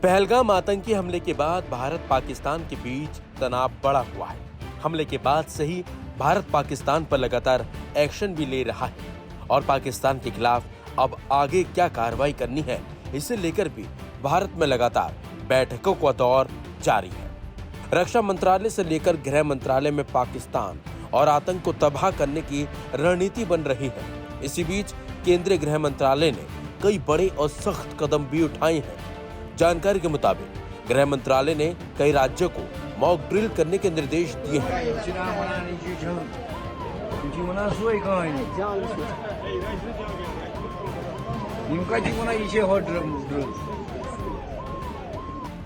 पहलगाम आतंकी हमले के बाद भारत पाकिस्तान के बीच तनाव बढ़ा हुआ है। हमले के बाद से ही भारत पाकिस्तान पर लगातार एक्शन भी ले रहा है और पाकिस्तान के खिलाफ अब आगे क्या कार्रवाई करनी है, इसे लेकर भी भारत में लगातार बैठकों का दौर जारी है। रक्षा मंत्रालय से लेकर गृह मंत्रालय में पाकिस्तान और आतंक को तबाह करने की रणनीति बन रही है। इसी बीच केंद्रीय गृह मंत्रालय ने कई बड़े और सख्त कदम भी उठाए हैं। जानकारी के मुताबिक गृह मंत्रालय ने कई राज्यों को मॉक ड्रिल करने के निर्देश दिए हैं।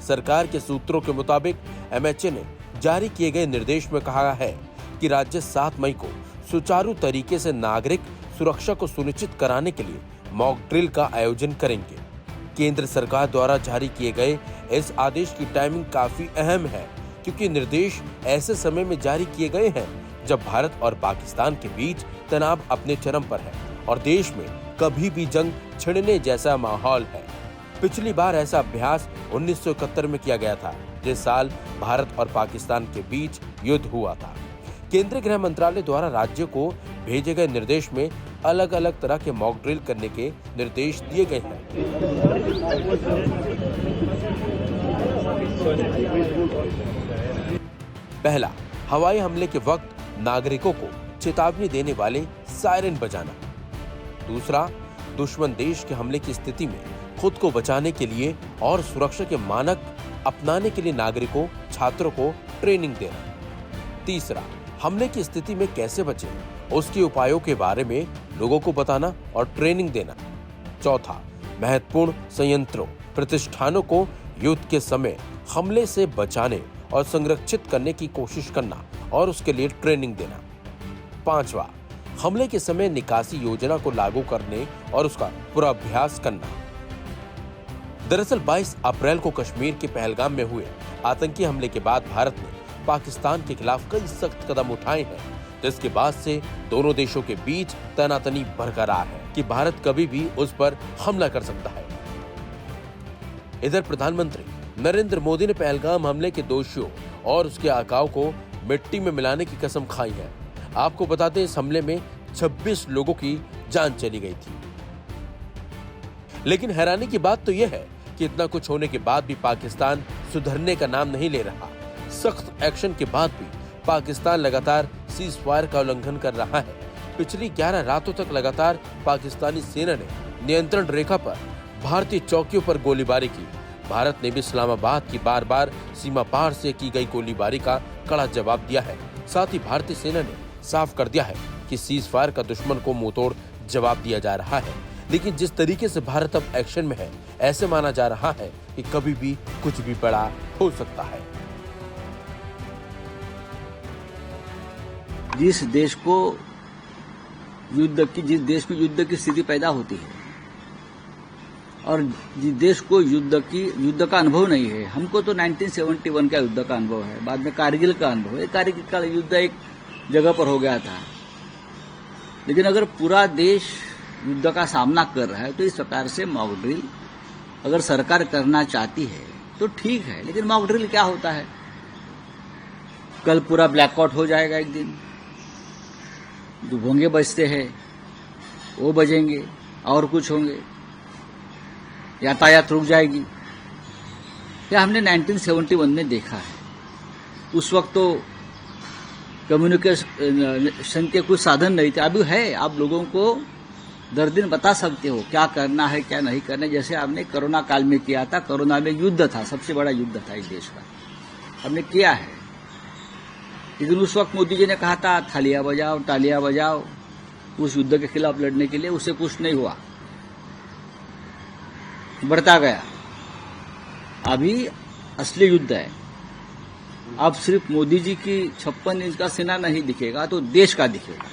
सरकार के सूत्रों के मुताबिक एमएचए ने जारी किए गए निर्देश में कहा है कि राज्य 7 मई को सुचारू तरीके से नागरिक सुरक्षा को सुनिश्चित कराने के लिए मॉक ड्रिल का आयोजन करेंगे। केंद्र सरकार द्वारा जारी किए गए इस आदेश की टाइमिंग काफी अहम है, क्योंकि निर्देश ऐसे समय में जारी किए गए हैं जब भारत और पाकिस्तान के बीच तनाव अपने चरम पर है और देश में कभी भी जंग छिड़ने जैसा माहौल है। पिछली बार ऐसा अभ्यास 1971 में किया गया था, जिस साल भारत और पाकिस्तान के बीच युद्ध हुआ था। केंद्रीय गृह मंत्रालय द्वारा राज्यों को भेजे गए निर्देश में अलग अलग तरह के मॉक ड्रिल करने के निर्देश दिए गए हैं। पहला, हवाई हमले के वक्त नागरिकों को चेतावनी देने वाले सायरन बजाना। दूसरा, दुश्मन देश के हमले की स्थिति में खुद को बचाने के लिए और सुरक्षा के मानक अपनाने के लिए नागरिकों, छात्रों को ट्रेनिंग देना। तीसरा, हमले की स्थिति में कैसे बचें, उसके उपायों के बारे में लोगों को बताना और ट्रेनिंग देना। चौथा, महत्वपूर्ण संयंत्रों, प्रतिष्ठानों को युद्ध के समय हमले से बचाने और संरक्षित करने की कोशिश करना और उसके लिए ट्रेनिंग देना। पांचवा, हमले के समय निकासी योजना को लागू करने और उसका पूर्वाभ्यास करना। दरअसल 22 अप्रैल को कश्मीर के पहलगाम में हुए आतंकी हमले के बाद भारत ने पाकिस्तान के खिलाफ कई सख्त कदम उठाए हैं, जिसके बाद से दोनों देशों के बीच तनातनी बरकरार है कि भारत कभी भी उस पर हमला कर सकता है। इधर प्रधानमंत्री नरेंद्र मोदी ने पहलगाम हमले के दोषियों और उसके आकाओं को मिट्टी में मिलाने की कसम खाई है। आपको बता दें, इस हमले में 26 लोगों की जान चली गई थी। लेकिन हैरानी की बात तो यह है कि इतना कुछ होने के बाद भी पाकिस्तान सुधरने का नाम नहीं ले रहा। सख्त एक्शन के बाद भी पाकिस्तान लगातार सीज फायर का उल्लंघन कर रहा है। पिछली 11 रातों तक लगातार पाकिस्तानी सेना ने नियंत्रण रेखा पर भारतीय चौकियों पर गोलीबारी की। भारत ने भी इस्लामाबाद की बार बार सीमा पार से की गई गोलीबारी का कड़ा जवाब दिया है। साथ ही भारतीय सेना ने साफ कर दिया है कि सीज फायर का दुश्मन को मुंहतोड़ जवाब दिया जा रहा है। लेकिन जिस तरीके से भारत अब एक्शन में है, ऐसे माना जा रहा है कि कभी भी कुछ भी बड़ा हो सकता है। जिस देश में युद्ध की स्थिति पैदा होती है और जिस देश को युद्ध का अनुभव नहीं है, हमको तो 1971 का युद्ध का अनुभव है, बाद में कारगिल का अनुभव है। कारगिल का युद्ध एक जगह पर हो गया था, लेकिन अगर पूरा देश युद्ध का सामना कर रहा है तो इस प्रकार से मॉक ड्रिल अगर सरकार करना चाहती है तो ठीक है। लेकिन मॉक ड्रिल क्या होता है? कल पूरा ब्लैकआउट हो जाएगा, एक दिन जो भोंगे बजते हैं वो बजेंगे और कुछ होंगे, यातायात रुक जाएगी। यह हमने 1971 में देखा है। उस वक्त तो कम्युनिकेशन के कुछ साधन नहीं थे, अभी है। आप लोगों को दर दिन बता सकते हो क्या करना है क्या नहीं करना। जैसे आपने कोरोना काल में किया था, कोरोना में युद्ध था, सबसे बड़ा युद्ध था इस देश का, हमने किया है। लेकिन उस वक्त मोदी जी ने कहा था थालियां बजाओ, तालियां बजाओ उस युद्ध के खिलाफ लड़ने के लिए, उससे कुछ नहीं हुआ, बढ़ता गया। अभी असली युद्ध है। अब सिर्फ मोदी जी की 56 इंच का सेना नहीं दिखेगा, तो देश का दिखेगा,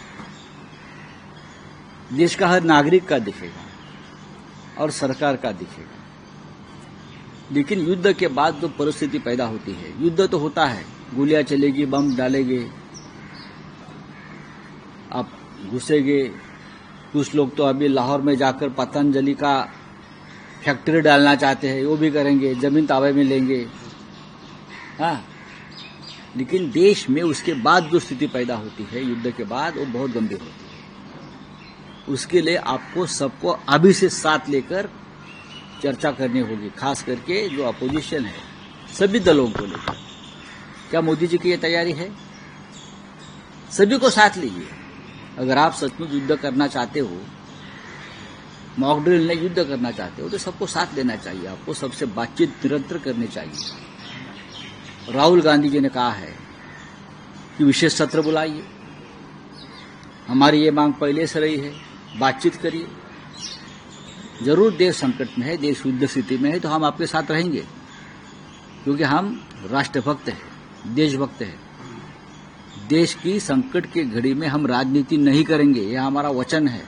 देश का हर नागरिक का दिखेगा और सरकार का दिखेगा। लेकिन युद्ध के बाद जो परिस्थिति पैदा होती है, युद्ध तो होता है, गोलियां चलेगी, बम डालेंगे, आप घुसेंगे। कुछ लोग तो अभी लाहौर में जाकर पतंजलि का फैक्ट्री डालना चाहते हैं वो भी करेंगे, जमीन ताबे में लेंगे। हाँ, लेकिन देश में उसके बाद जो स्थिति पैदा होती है युद्ध के बाद, वो बहुत गंभीर होती है। उसके लिए आपको सबको अभी से साथ लेकर चर्चा करनी होगी, खास करके जो अपोजिशन है सभी दलों को लेकर। क्या मोदी जी की ये तैयारी है? सभी को साथ लीजिए। अगर आप सचमुच युद्ध करना चाहते हो, मॉक ड्रिल नहीं युद्ध करना चाहते हो, तो सबको साथ लेना चाहिए। आपको सबसे बातचीत निरंतर करनी चाहिए। राहुल गांधी जी ने कहा है कि विशेष सत्र बुलाइए, हमारी ये मांग पहले से रही है, बातचीत करिए। जरूर देश संकट में है, देश युद्ध स्थिति में है, तो हम आपके साथ रहेंगे, क्योंकि हम राष्ट्रभक्त हैं, देशभक्त हैं। देश की संकट की घड़ी में हम राजनीति नहीं करेंगे, यह हमारा वचन है।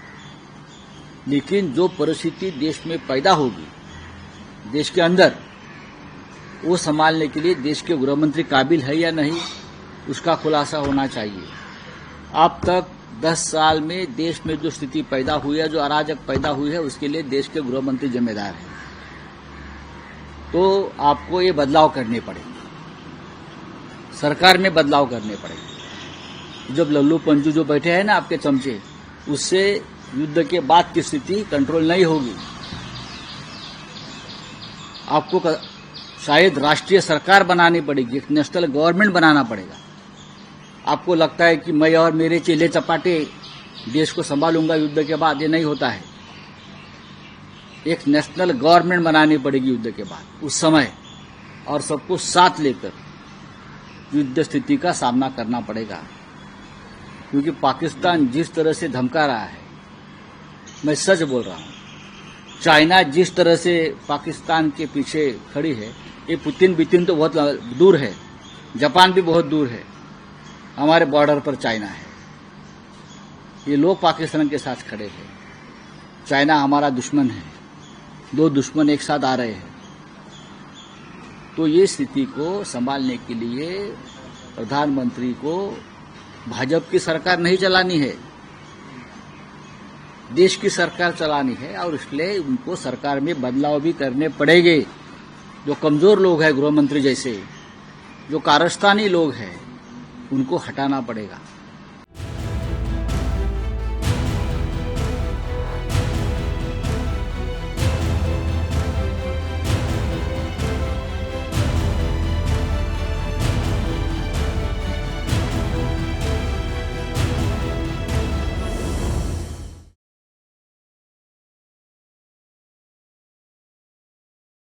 लेकिन जो परिस्थिति देश में पैदा होगी, देश के अंदर, वो संभालने के लिए देश के गृह मंत्री काबिल है या नहीं, उसका खुलासा होना चाहिए। अब तक 10 साल में देश में जो स्थिति पैदा हुई है, जो अराजक पैदा हुई है, उसके लिए देश के गृह मंत्री जिम्मेदार हैं। तो आपको ये बदलाव करने पड़ेंगे, सरकार में बदलाव करने पड़ेंगे। जब लल्लू पंजू जो बैठे हैं ना आपके चमचे, उससे युद्ध के बाद की स्थिति कंट्रोल नहीं होगी। आपको शायद राष्ट्रीय सरकार बनानी पड़ेगी, एक नेशनल गवर्नमेंट बनाना पड़ेगा। आपको लगता है कि मैं और मेरे चेले चपाटे देश को संभालूंगा युद्ध के बाद, ये नहीं होता है। एक नेशनल गवर्नमेंट बनानी पड़ेगी युद्ध के बाद, उस समय, और सबको साथ लेकर युद्ध स्थिति का सामना करना पड़ेगा। क्योंकि पाकिस्तान जिस तरह से धमका रहा है, मैं सच बोल रहा हूं, चाइना जिस तरह से पाकिस्तान के पीछे खड़ी है, ये पुतिन बितिन तो बहुत दूर है, जापान भी बहुत दूर है, हमारे बॉर्डर पर चाइना है। ये लोग पाकिस्तान के साथ खड़े हैं। चाइना हमारा दुश्मन है, दो दुश्मन एक साथ आ रहे हैं। तो ये स्थिति को संभालने के लिए प्रधानमंत्री को भाजपा की सरकार नहीं चलानी है, देश की सरकार चलानी है। और इसलिए उनको सरकार में बदलाव भी करने पड़ेंगे। जो कमजोर लोग हैं, गृह मंत्री जैसे, जो कारस्तानी लोग हैं, उनको हटाना पड़ेगा।